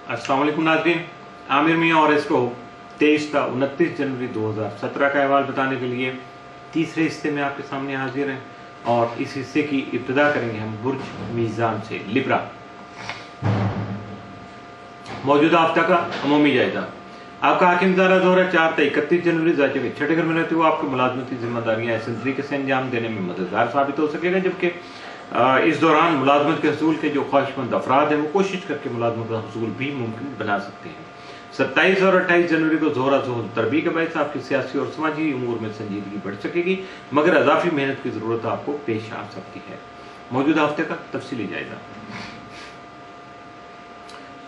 अस्सलाम वालेकुम नाज़रीन, आमिर मियाँ और इसको 23 का 29 जनवरी 2017 का अहवाल बताने के लिए तीसरे हिस्से में आपके सामने हाजिर हैं और इस हिस्से की इब्तिदा करेंगे हम बुर्ज मीज़ान से। लिब्रा मौजूदा हफ्ता का अमूमी जायजा। आपका हाकिम ज़ारा दौरा 4 से 31 जनवरी जायजे के छठे घर में रहते हुए आपको मुलाजमती जिम्मेदारियाँ ऐसे तरीके से अंजाम देने में मददगार साबित हो सकेगा, जबकि इस दौरान मुलाजमत के हसूल के जो ख्वाहिशमंद अफराद हैं वो कोशिश करके मुलाजमत का हसूल भी मुमकिन बना सकते हैं। 27 और 28 जनवरी को जोहरा जोहल तरबी के बायस आपकी सियासी और समाजी उमूर में संजीदगी बढ़ सकेगी, मगर अजाफी मेहनत की जरूरत आपको पेश आ सकती है। मौजूदा हफ्ते का तफसीली जायजा।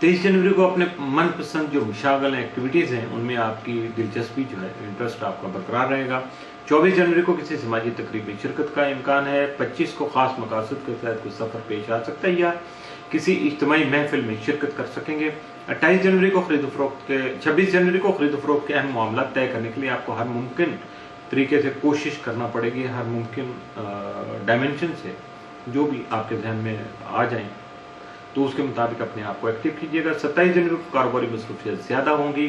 23 जनवरी को अपने मनपसंद जो मशागल एक्टिविटीज़ हैं उनमें आपकी दिलचस्पी जो है, इंटरेस्ट आपका बरकरार रहेगा। 24 जनवरी को किसी समाजी तकरीब में शिरकत का इम्कान है। 25 को खास मकासद के तहत कोई सफ़र पेश आ सकता है या किसी इज्तिमाई महफिल में शिरकत कर सकेंगे। 28 जनवरी को खरीद फरोख्त के 26 जनवरी को खरीद फरोख्त के अहम मामला तय करने के लिए आपको हर मुमकिन तरीके से कोशिश करना पड़ेगी, हर मुमकिन डायमेंशन से जो भी आपके जहन में आ जाएं तो उसके मुताबिक अपने आप को एक्टिव कीजिएगा। 27 जनवरी को कारोबारी मसरूफियत ज़्यादा होंगी,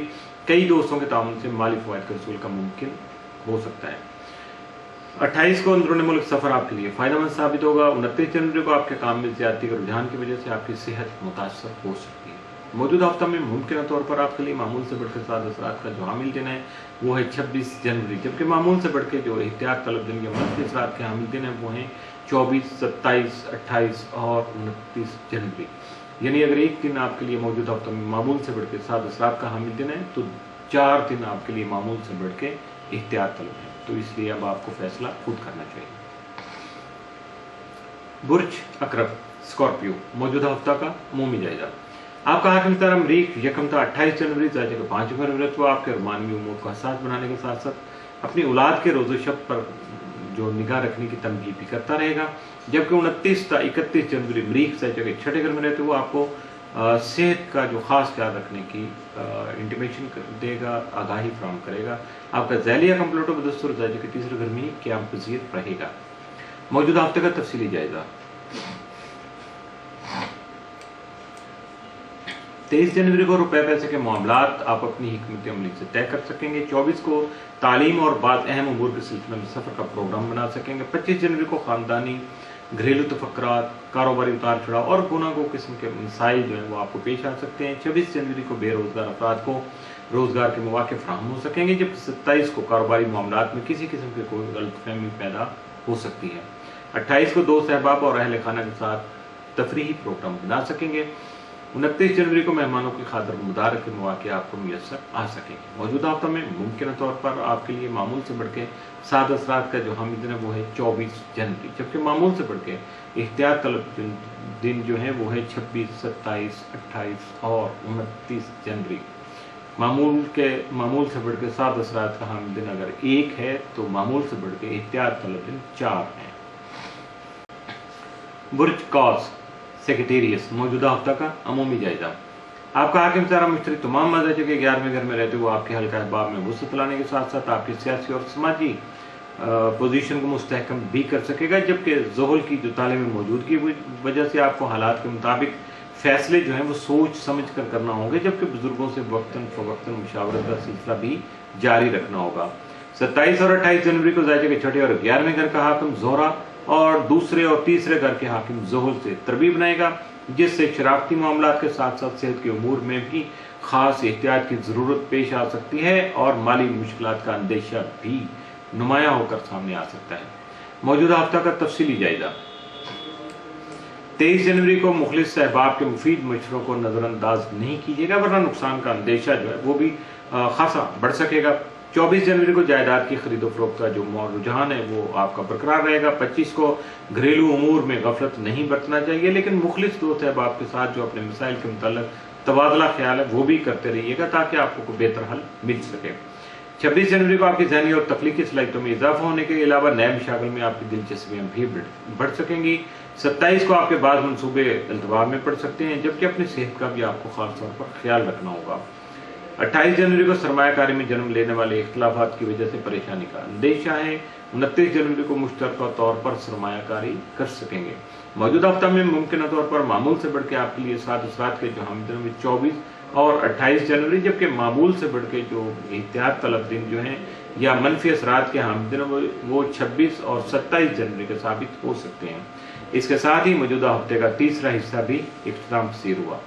कई दोस्तों के ताउन से माली फ़वाइद का हसूल का मुमकिन हो सकता है। 28 को अंदरूनी मुल्क सफ़र आपके लिए फ़ायदेमंद साबित होगा। 29 जनवरी को आपके काम में ज़्यादती के रुझान की वजह से आपकी सेहत मुतासर हो सकती है। मौजूदा हफ्ता में मुमकिन तौर पर आपके लिए मामूल से बढ़कर 7 असरात का जो हामिल दिन है वो है 26 जनवरी, जबकि मामूल से बढ़ के जो एहतियात तलब दिन के मनफी असरात के हामिल दिन है वो हैं 24, 27, 28 और 29 जनवरी। यानी अगर एक दिन आपके लिए मौजूदा हफ्ता में मामूल से बढ़ के 7 असरात का हामिल दिन है तो 4 दिन आपके लिए मामूल से बढ़ के एहतियात तलब है, तो इसलिए अब आपको फैसला खुद करना चाहिए। बुर्ज अकरब स्कॉर्पियो मौजूदा हफ्ता का अमूमी जायजा। आपका हाकिम तारा मरीख यकम था 28 जनवरी जायजे के 5 घर में रहते हुए आपके रुमानवी उमूर को हसास बनाने के साथ साथ अपनी औलाद के रोज़ो शब पर जो निगाह रखने की तनबीह भी करता रहेगा, जबकि 29 से 31 जनवरी मरीख जायजे के छठे घर में रहते हुए आपको सेहत का जो ख़ास ख्याल रखने की इंटीमेशन देगा, आगाही फराहम करेगा। आपका ज़ैलिया कंप्यूटर बदस्तूर जायजे के तीसरे घर में ही क़याम पज़ीर रहेगा। मौजूदा हफ्ते का तफसीली जायजा। 23 जनवरी को रुपए पैसे के मामलात आप अपनी हिकमत अमली से तय कर सकेंगे। 24 को तालीम और बाद अहम उमूर के सिलसिले में सफ़र का प्रोग्राम बना सकेंगे। 25 जनवरी को ख़ानदानी घरेलू तफक्रात, कारोबारी उतार चढ़ाव और गुनागो किस्म के मसाइल जो हैं वो आपको पेश आ सकते हैं। 26 जनवरी को बेरोज़गार अफराद को रोज़गार के मौके फराहम हो सकेंगे, जबकि 27 को कारोबारी मामलात में किसी किस्म की कोई गलतफहमी पैदा हो सकती है। 28 को दोस्त अहबाब और अहल खाना के साथ तफरीही प्रोग्राम बना सकेंगे। 29 जनवरी को मेहमानों की खातर मुबारक के मौके आपको मुयसर आ सकेंगे। मौजूदा हफ्ता में मुमकिन तौर पर आपके लिए मामूल से बढ़ के 7 असरात का जो हामिल दिन है वो है 24 जनवरी, जबकि मामूल से बढ़ के एहतियात तलब दिन जो है वो है 26, 27, 28 और 29 जनवरी। मामूल से बढ़ के 7 असरात का हामिल दिन अगर एक है तो मामूल से बढ़ के एहतियात तलब दिन 4 हैं। बुर्ज कॉस सेक्रेटेरियस मौजूदा हफ्ता का अमूमी जायजा। आपका हाकिम सारा मुश्तरी तमाम मज़ाज के 11वें घर में रहते हुए आपके हल्का अहबाब में वसअत लाने के साथ साथ आपकी सियासी और समाजी पोजीशन को मुस्तहकम भी कर सकेगा, जबकि ज़ोहल की जो ताले में मौजूदगी की वजह से आपको हालात के मुताबिक फ़ैसले जो हैं वो सोच समझ कर करना होंगे, जबकि बुजुर्गों से वक्तन फ़वक्तन मुशावरत का सिलसिला भी जारी रखना होगा। 27 और 28 जनवरी को जायजे के छठे और 11वें घर का हाकिम ज़ोहरा और दूसरे और तीसरे घर के हाकिम ज़ोहल से तरबीब बनाएगा, जिससे शरारती मामलात के साथ साथ सेहत के उमूर में भी खास एहतियात की ज़रूरत पेश आ सकती है और माली मुश्किलात का अंदेशा भी नुमाया होकर सामने आ सकता है। मौजूदा हफ्ता का तफसीली जायजा। 23 जनवरी को मुखलिस सहबाब के मुफीद मशवरों को नज़रअंदाज नहीं कीजिएगा, वरना नुकसान का अंदेशा जो है वो भी खासा बढ़ सकेगा। 24 जनवरी को जायदाद की खरीदो फरोख्त का जो रुझान है वो आपका बरकरार रहेगा। 25 को घरेलू उमूर में गफलत नहीं बरतना चाहिए, लेकिन मुखलिस दोस्त अहबाब के साथ जो अपने मसाइल के मुताल्लिक तबादला ख्याल है वो भी करते रहिएगा ताकि आपको कोई बेहतर हल मिल सके। 26 जनवरी को आपकी ज़हनी और तख्लीकी सलाहियतों में इजाफा होने के अलावा नए मशागल में आपकी दिलचस्पियाँ भी बढ़ सकेंगी। 27 को आपके बाद मनसूबे अल्तवाब में पड़ सकते हैं, जबकि अपनी सेहत का भी आपको खास तौर पर ख्याल रखना होगा। 28 जनवरी को सरमायाकारी में जन्म लेने वाले इख्तलाफात की वजह से परेशानी का अंदेशा है। 29 जनवरी को मुश्तरका तौर पर सरमायाकारी कर सकेंगे। मौजूदा हफ्ता में मुमकिन तौर पर मामूल से बढ़ के आपके लिए 7 असरात के जो हम दिन में 24, اور 28 جنوری، جبکہ معمول سے بڑھ کے جو احتیاط طلب دن جو ہیں یا منفی اثرات کے حامل دن وہ 26 اور 27 جنوری کے ثابت ہو سکتے ہیں۔ اس کے ساتھ ہی موجودہ ہفتے کا تیسرا حصہ بھی اختتام پذیر ہوا۔